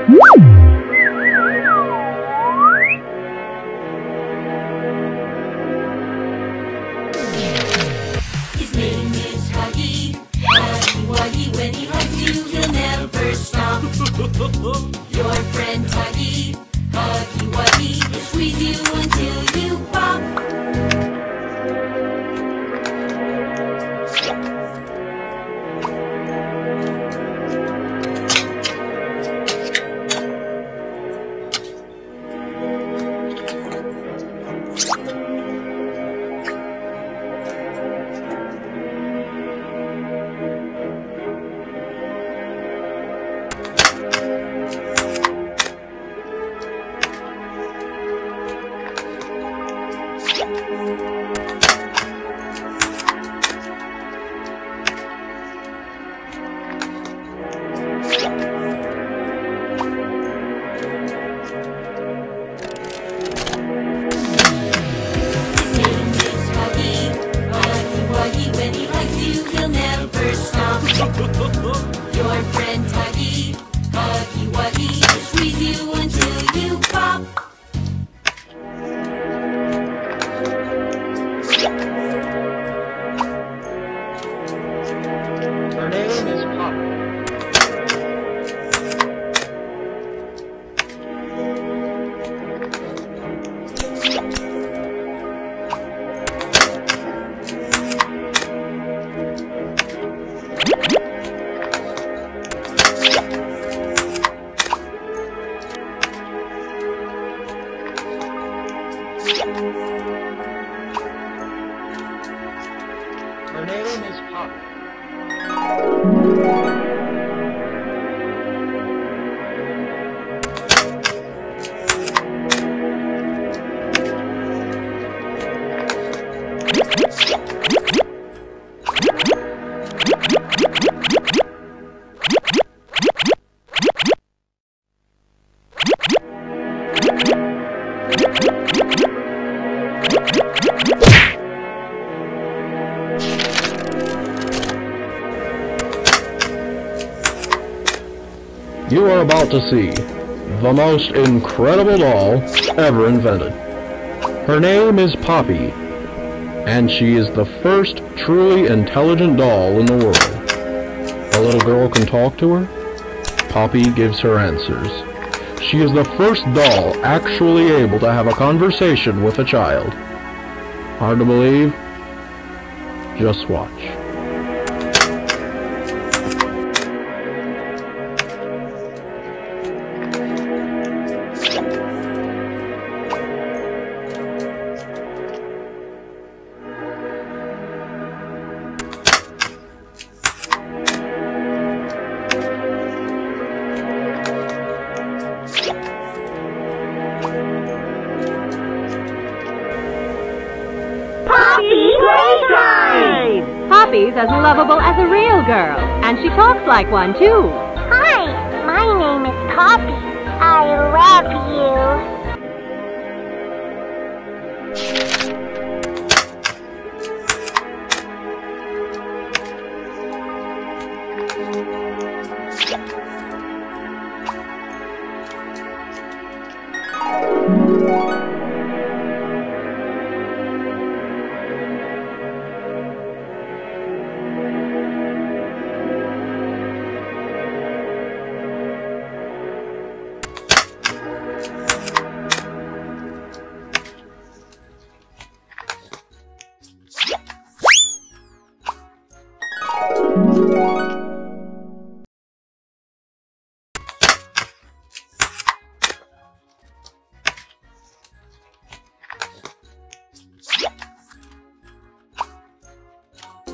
His name is Huggy. Huggy Wuggy, when he hugs you, he'll never stop. Your friend Huggy. Huggy Wuggy, he'll squeeze you until you pop. Your friend Huggy, Huggy Wuggy, will squeeze you until you pop. Her name is Pop. Her name is Pop. You are about to see the most incredible doll ever invented. Her name is Poppy, and she is the first truly intelligent doll in the world. A little girl can talk to her. Poppy gives her answers. She is the first doll actually able to have a conversation with a child. Hard to believe? Just watch. Playtime! Poppy's as lovable as a real girl, and she talks like one, too. Hi, my name is Poppy. I love you.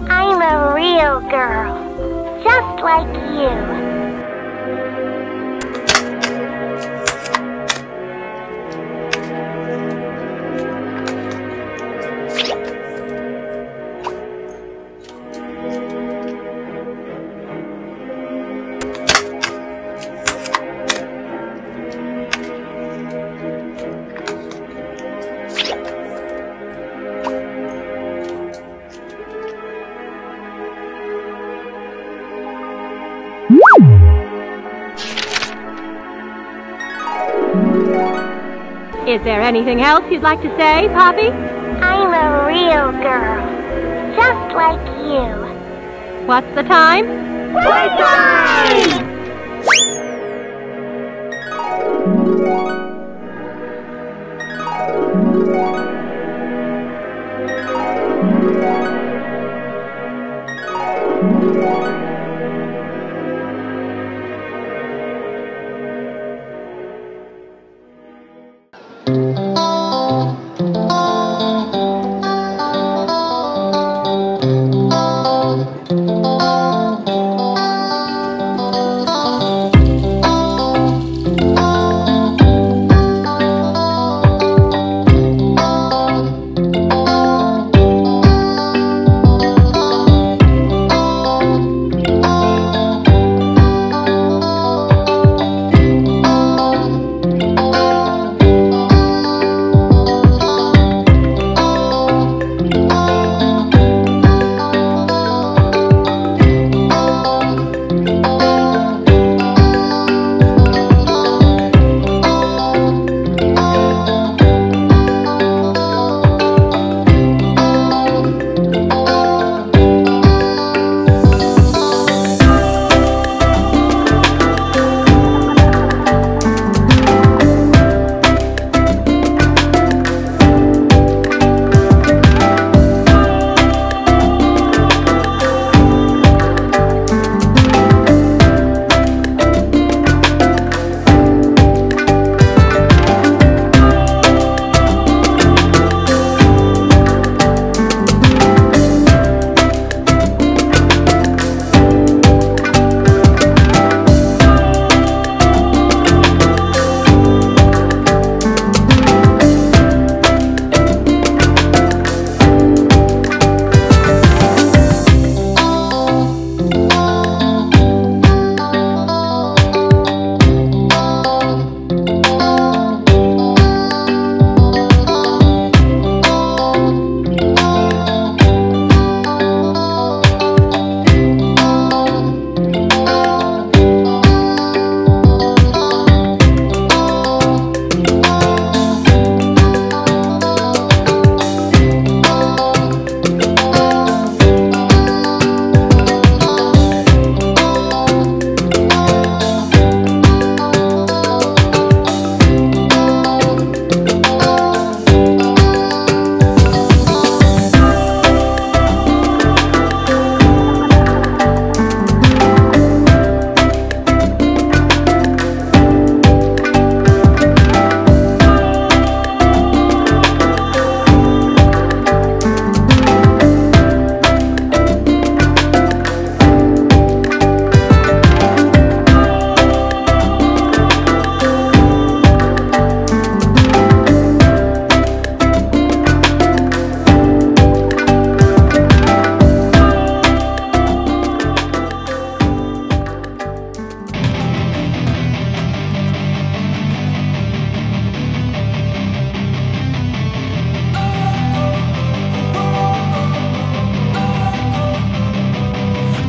I'm a real girl, just like you. Is there anything else you'd like to say, Poppy? I'm a real girl, just like you. What's the time? Playtime!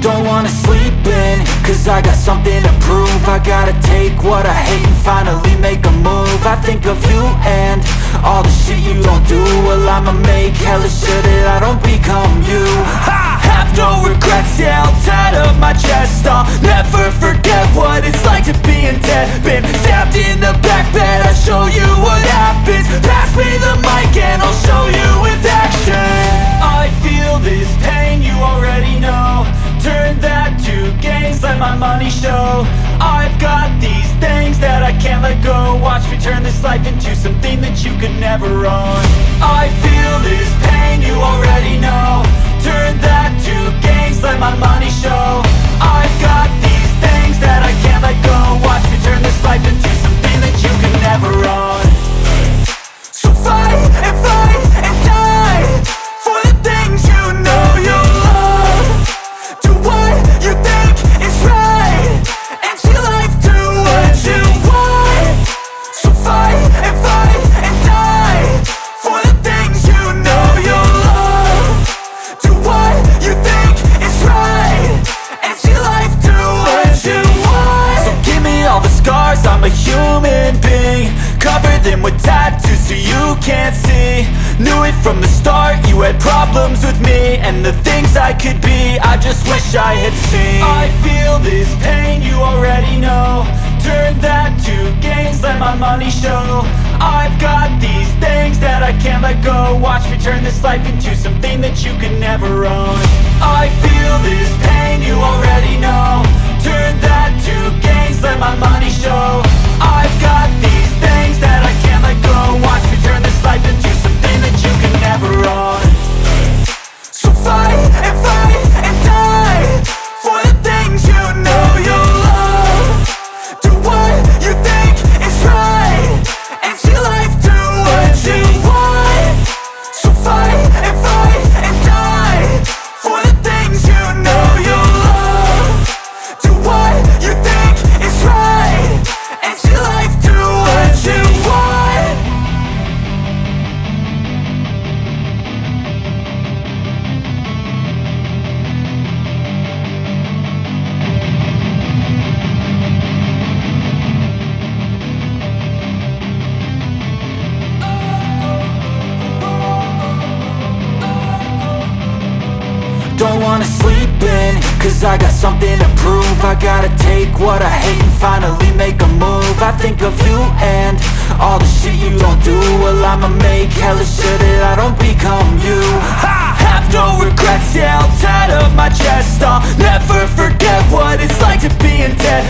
Don't wanna sleep in, cause I got something to prove. I gotta take what I hate and finally make a move. I think of you and all the shit you don't do. Well, I'ma make hella sure that I don't become you. I have no regrets, yeah, I'll tie up my chest. I'll never forget what it's like to be in debt. Been stabbed in the back bed, I'll show you what happens. Pass me the mic and I'll show you with action. I feel this pain, you already know. Turn that to gains, let my money show. I've got these things that I can't let go. Watch me turn this life into something that you could never own. I feel this pain, you already know. Turn that to gains, let my money show. I've got these things that I can't let go. Watch me turn this life into something that you could never own. So fight and die for the things you know you love. Do what you think is right, and see life do what you want. So fight and die for the things you know you love. Do what you think is right, and see life do what scars, I'm a human being. Cover them with tattoos so you can't see. Knew it from the start, you had problems with me and the things I could be, I just wish I had seen. I feel this pain, you already know. Turn that to gains, let my money show. I've got these things that I can't let go. Watch me turn this life into something that you can never own. I feel this pain, you already know. Turn that to gains, let my money show. I've got these things that I can't let go. Watch me turn this life into something that you can never own. So fight and die for the things you know you love. Do what you think is right and see life do what you want. So fight and die for the things you know you love. Do what you think is right and see life do what you want. Don't wanna sleep in, cause I got something to prove. I gotta take what I hate and finally make a move. I think of you and all the shit you don't do. Well, I'ma make hella sure that I don't become you. I have no regrets, yeah, I'll tie up my chest. I'll never forget what it's like to be in debt.